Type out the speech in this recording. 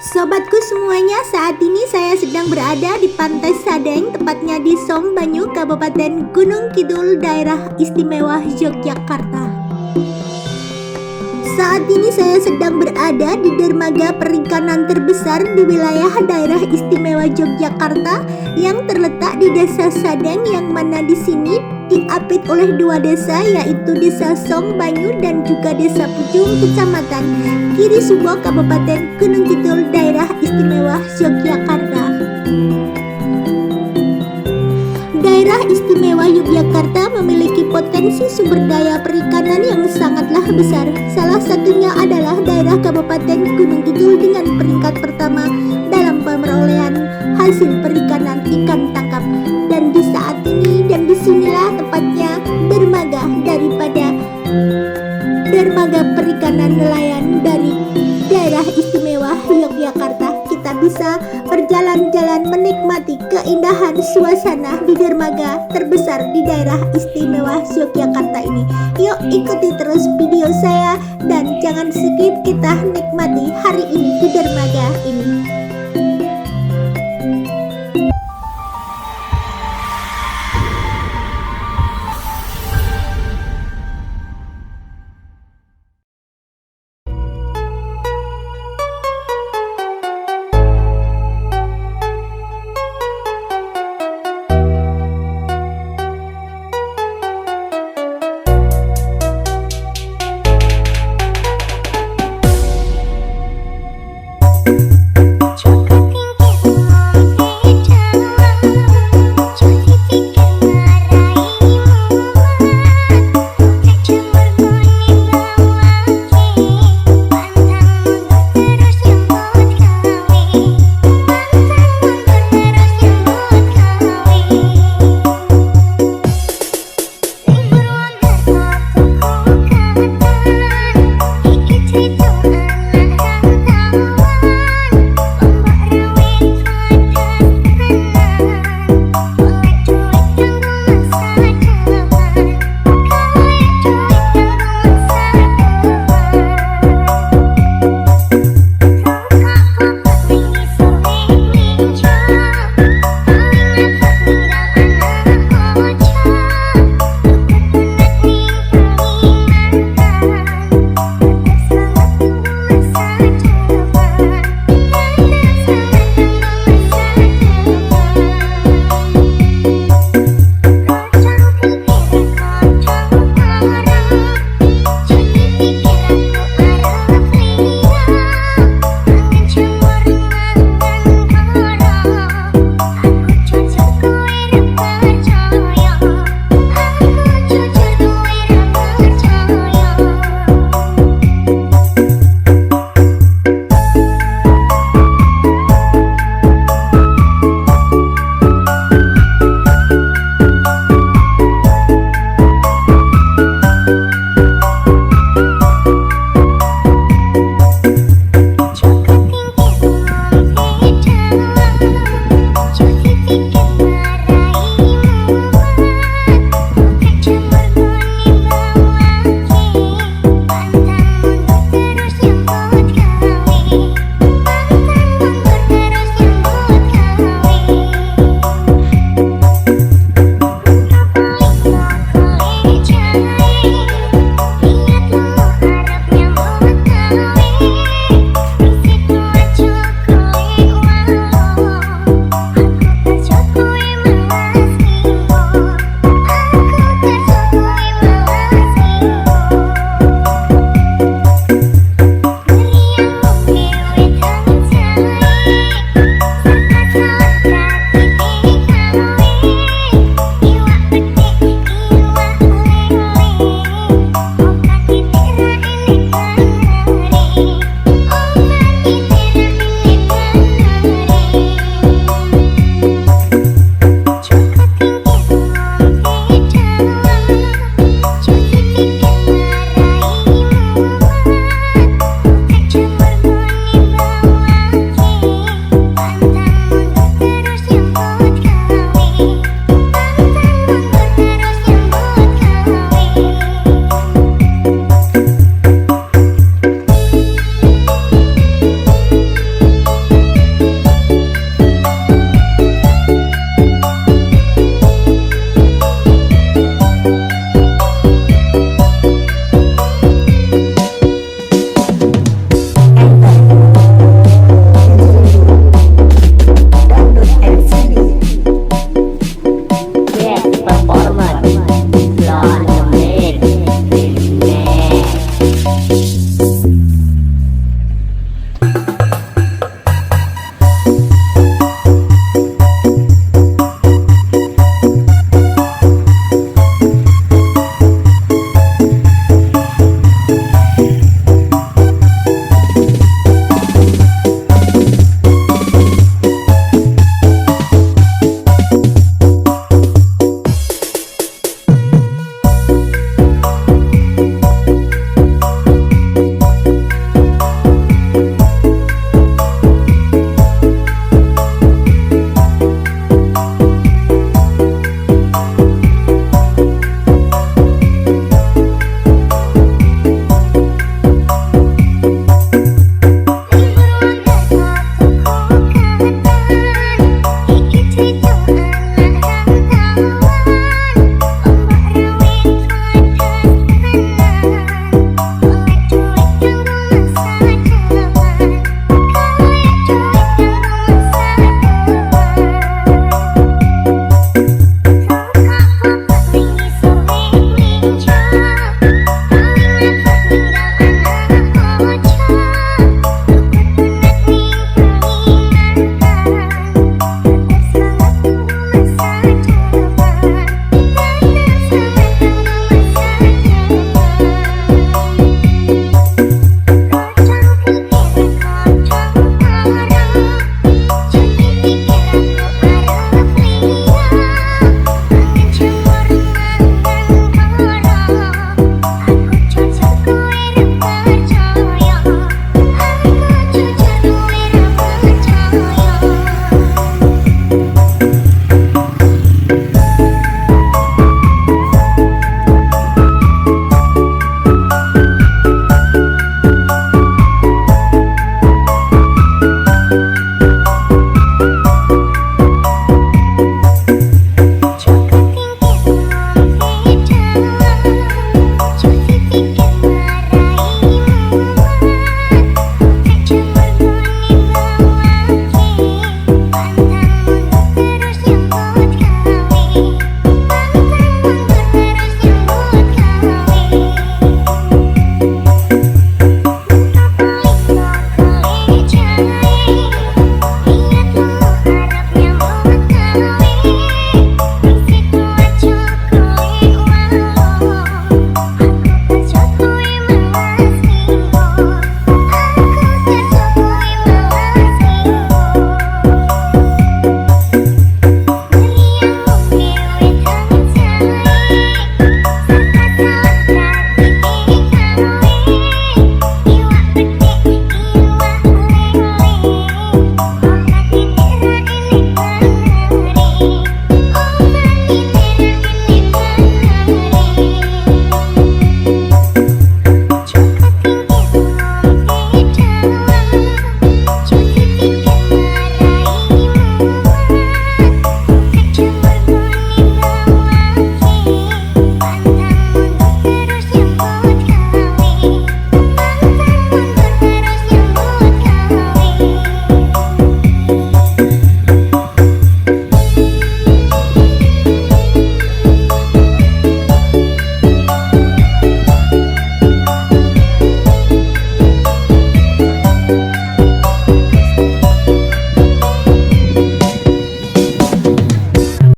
Sobatku semuanya, saat ini saya sedang berada di pantai Sadeng, tepatnya di Sombanyu, Kabupaten Gunung Kidul, Daerah Istimewa Yogyakarta. Saat ini saya sedang berada di Dermaga Perikanan Terbesar di wilayah Daerah Istimewa Yogyakarta yang terletak di Desa Sadeng, yang mana di sini diapit oleh dua desa, yaitu Desa Sombanyu dan juga Desa Pujung, Kecamatan Kiri Subo, Kabupaten Gunung Kidul, Daerah Istimewa Yogyakarta. Daerah Istimewa Yogyakarta memiliki potensi sumber daya perikanan yang sangatlah besar. Salah satunya adalah daerah Kabupaten Gunung Kidul dengan peringkat pertama dalam perolehan hasil perikanan ikan tangkap. Dan di saat ini dan disinilah tepatnya dermaga daripada dermaga perikanan nelayan dari Daerah Istimewa Yogyakarta. Kita bisa berjalan-jalan menikmati keindahan suasana di dermaga terbesar di Daerah Istimewa Yogyakarta ini. Yuk ikuti terus video saya dan jangan skip, kita nikmati hari ini di dermaga ini.